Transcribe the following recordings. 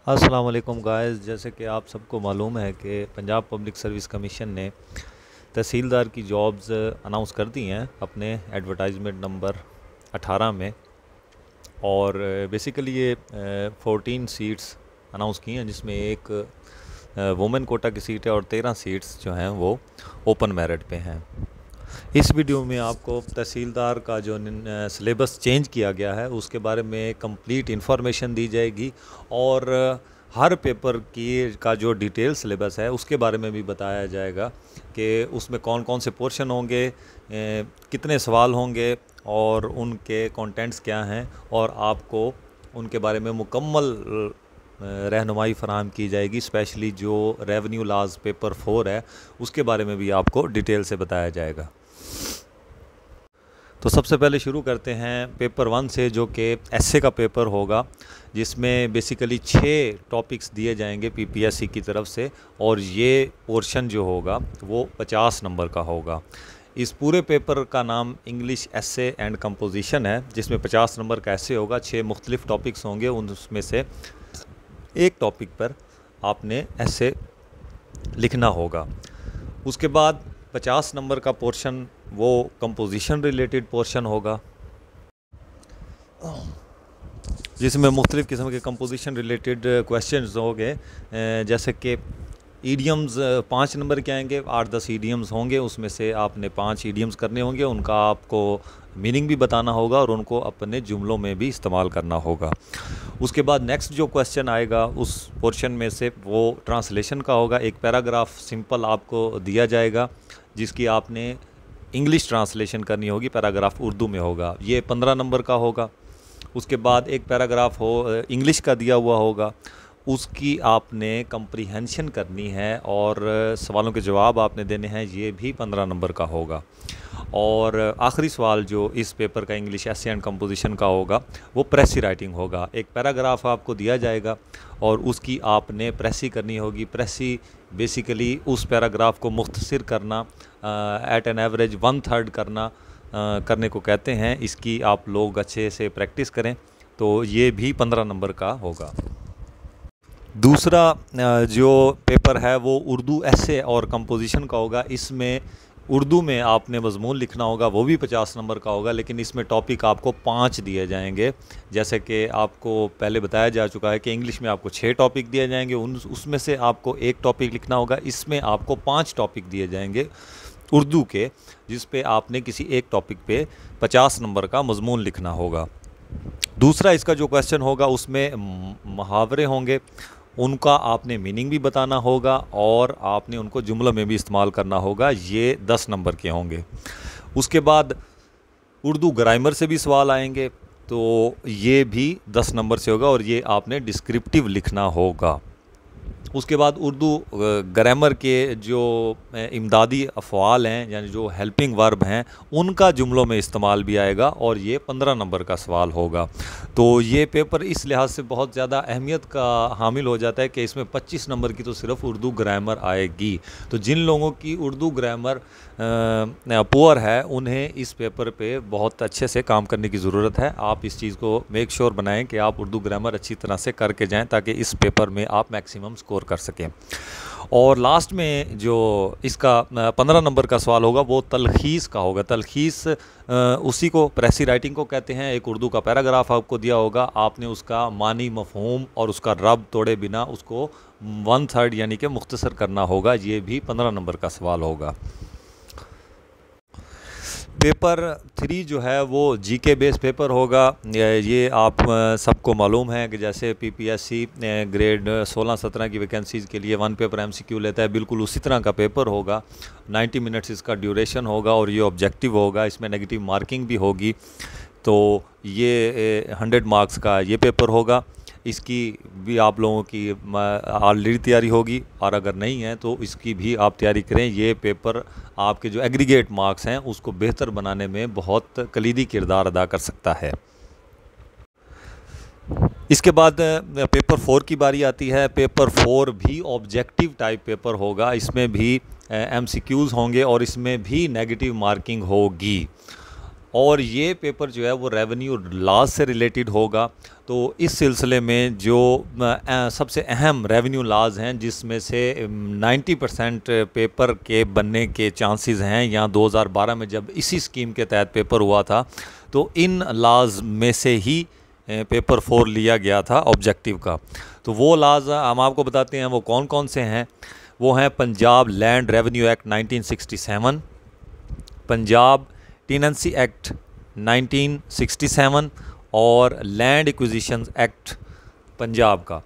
अस्सलाम वालेकुम गाइस। जैसे कि आप सबको मालूम है कि पंजाब पब्लिक सर्विस कमीशन ने तहसीलदार की जॉब्स अनाउंस कर दी हैं अपने एडवर्टाइजमेंट नंबर 18 में। और बेसिकली ये 14 सीट्स अनाउंस की हैं, जिसमें एक वुमेन कोटा की सीट है और 13 सीट्स जो हैं वो ओपन मेरिट पे हैं। इस वीडियो में आपको तहसीलदार का जो सिलेबस चेंज किया गया है उसके बारे में कंप्लीट इन्फॉर्मेशन दी जाएगी, और हर पेपर की का जो डिटेल सिलेबस है उसके बारे में भी बताया जाएगा कि उसमें कौन कौन से पोर्शन होंगे, कितने सवाल होंगे और उनके कंटेंट्स क्या हैं, और आपको उनके बारे में मुकम्मल रहनुमाई फराहम की जाएगी। स्पेशली जो रेवेन्यू लॉज पेपर 4 है उसके बारे में भी आपको डिटेल से बताया जाएगा। तो सबसे पहले शुरू करते हैं पेपर 1 से, जो कि एसए का पेपर होगा, जिसमें बेसिकली 6 टॉपिक्स दिए जाएंगे पीपीएससी की तरफ से, और ये पोर्शन जो होगा वो 50 नंबर का होगा। इस पूरे पेपर का नाम इंग्लिश एसए एंड कंपोजिशन है, जिसमें 50 नंबर का एसए होगा। 6 मुख्तलिफ टॉपिक्स होंगे, उनमें से एक टॉपिक पर आपने एसए लिखना होगा। उसके बाद 50 नंबर का पोर्शन वो कंपोजिशन रिलेटेड पोर्शन होगा, जिसमें मुख्तलिफ़ किस्म के कंपोजिशन रिलेटेड क्वेश्चंस होंगे। जैसे कि ईडियम्स 5 नंबर के आएंगे, 8-10 ईडियम्स होंगे, उसमें से आपने 5 ईडियम्स करने होंगे, उनका आपको मीनिंग भी बताना होगा और उनको अपने जुमलों में भी इस्तेमाल करना होगा। उसके बाद नेक्स्ट जो क्वेश्चन आएगा उस पोर्शन में से वो ट्रांसलेशन का होगा। एक पैराग्राफ सिंपल आपको दिया जाएगा जिसकी आपने इंग्लिश ट्रांसलेशन करनी होगी, पैराग्राफ उर्दू में होगा, ये 15 नंबर का होगा। उसके बाद एक पैराग्राफ इंग्लिश का दिया हुआ होगा, उसकी आपने कंप्रीहेंशन करनी है और सवालों के जवाब आपने देने हैं, ये भी 15 नंबर का होगा। और आखिरी सवाल जो इस पेपर का इंग्लिश एसे एंड कंपोजिशन का होगा वो प्रेसी राइटिंग होगा। एक पैराग्राफ आपको दिया जाएगा और उसकी आपने प्रेसी करनी होगी। प्रेसी बेसिकली उस पैराग्राफ को मुख्तसर करना, एट एन एवरेज 1/3 करने को कहते हैं। इसकी आप लोग अच्छे से प्रैक्टिस करें, तो ये भी 15 नंबर का होगा। दूसरा जो पेपर है वो उर्दू एसे और कंपोजिशन का होगा। इसमें उर्दू में आपने मज़मून लिखना होगा, वो भी 50 नंबर का होगा, लेकिन इसमें टॉपिक आपको 5 दिए जाएंगे। जैसे कि आपको पहले बताया जा चुका है कि इंग्लिश में आपको 6 टॉपिक दिए जाएंगे, उसमें से आपको एक टॉपिक लिखना होगा। इसमें आपको 5 टॉपिक दिए जाएंगे उर्दू के, जिस पे आपने किसी एक टॉपिक पे 50 नंबर का मज़मून लिखना होगा। दूसरा इसका जो क्वेश्चन होगा उसमें मुहावरे होंगे, उनका आपने मीनिंग भी बताना होगा और आपने उनको जुमलों में भी इस्तेमाल करना होगा, ये 10 नंबर के होंगे। उसके बाद उर्दू ग्रामर से भी सवाल आएंगे, तो ये भी 10 नंबर से होगा और ये आपने डिस्क्रिप्टिव लिखना होगा। उसके बाद उर्दू ग्रामर के जो इमदादी अफ़आल हैं, यानी जो हेल्पिंग वर्ब हैं, उनका जुमलों में इस्तेमाल भी आएगा और ये 15 नंबर का सवाल होगा। तो ये पेपर इस लिहाज से बहुत ज़्यादा अहमियत का हामिल हो जाता है कि इसमें 25 नंबर की तो सिर्फ उर्दू ग्रामर आएगी। तो जिन लोगों की उर्दू ग्रामर पुअर है उन्हें इस पेपर पे बहुत अच्छे से काम करने की ज़रूरत है। आप इस चीज़ को मेक श्योर बनाएं कि आप उर्दू ग्रामर अच्छी तरह से करके जाएं, ताकि इस पेपर में आप मैक्सिमम स्कोर कर सकें। और लास्ट में जो इसका 15 नंबर का सवाल होगा वो तलखीस का होगा। तलखीस उसी को प्रेसी राइटिंग को कहते हैं। एक उर्दू का पैराग्राफ आपको दिया होगा, आपने उसका मानी, मफ़हूम और उसका रब तोड़े बिना उसको 1/3 यानी कि मुख्तसर करना होगा, ये भी 15 नंबर का सवाल होगा। पेपर 3 जो है वो जीके बेस पेपर होगा। ये आप सबको मालूम है कि जैसे पीपीएससी ग्रेड 16-17 की वैकेंसीज़ के लिए 1 पेपर एमसीक्यू लेता है, बिल्कुल उसी तरह का पेपर होगा। 90 मिनट्स इसका ड्यूरेशन होगा और ये ऑब्जेक्टिव होगा। इसमें नेगेटिव मार्किंग भी होगी, तो ये 100 मार्क्स का ये पेपर होगा। इसकी भी आप लोगों की ऑलरेडी तैयारी होगी, और अगर नहीं है तो इसकी भी आप तैयारी करें। ये पेपर आपके जो एग्रीगेट मार्क्स हैं उसको बेहतर बनाने में बहुत कलीदी किरदार अदा कर सकता है। इसके बाद पेपर 4 की बारी आती है। पेपर 4 भी ऑब्जेक्टिव टाइप पेपर होगा, इसमें भी एमसीक्यूज़ होंगे और इसमें भी नेगेटिव मार्किंग होगी। और ये पेपर जो है वो रेवेन्यू लॉज से रिलेटेड होगा। तो इस सिलसिले में जो सबसे अहम रेवेन्यू लॉज हैं जिसमें से 90% पेपर के बनने के चांसेस हैं, यहाँ 2012 में जब इसी स्कीम के तहत पेपर हुआ था तो इन लॉज में से ही पेपर 4 लिया गया था ऑब्जेक्टिव का। तो वो लॉज हम आपको बताते हैं वो कौन कौन से हैं। वो हैं Punjab land revenue act 1967, Punjab tenancy act 1967 और लैंड एक्विजिशन एक्ट पंजाब का।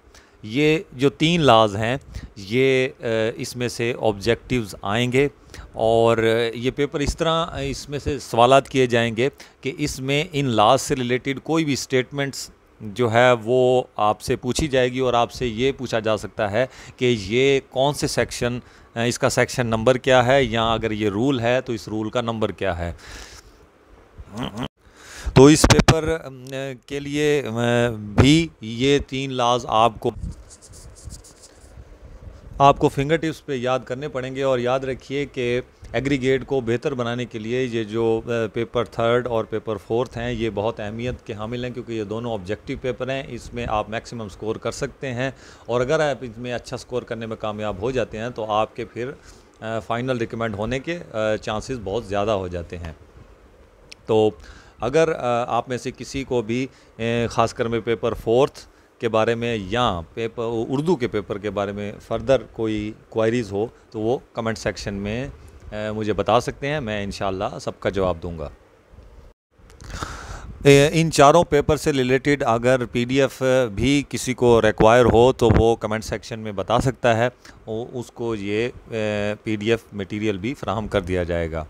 ये जो 3 लॉज हैं ये इसमें से ऑब्जेक्टिव्स आएंगे और ये पेपर इस तरह इसमें से सवालात किए जाएंगे कि इसमें इन लॉज से रिलेटेड कोई भी स्टेटमेंट्स जो है वो आपसे पूछी जाएगी और आपसे ये पूछा जा सकता है कि ये कौन से सेक्शन, इसका सेक्शन नंबर क्या है, या अगर ये रूल है तो इस रूल का नंबर क्या है। तो इस पेपर के लिए भी ये 3 लॉज आपको फिंगर टिप्स पे याद करने पड़ेंगे। और याद रखिए कि एग्रीगेट को बेहतर बनाने के लिए ये जो पेपर 3 और पेपर 4 हैं ये बहुत अहमियत के हामिल हैं, क्योंकि ये दोनों ऑब्जेक्टिव पेपर हैं। इसमें आप मैक्सिमम स्कोर कर सकते हैं और अगर आप इसमें अच्छा स्कोर करने में कामयाब हो जाते हैं तो आपके फिर फ़ाइनल रिकमेंड होने के चांसेस बहुत ज़्यादा हो जाते हैं। तो अगर आप में से किसी को भी ख़ासकर में पेपर 4 के बारे में या पेपर उर्दू के पेपर के बारे में फ़र्दर कोई क्वायरीज़ हो तो वो कमेंट सेक्शन में मुझे बता सकते हैं, मैं इंशाल्लाह सबका जवाब दूंगा। इन चारों पेपर से रिलेटेड अगर PDF भी किसी को रिक्वायर हो तो वो कमेंट सेक्शन में बता सकता है, उसको ये PDF मटेरियल भी फ़राहम कर दिया जाएगा।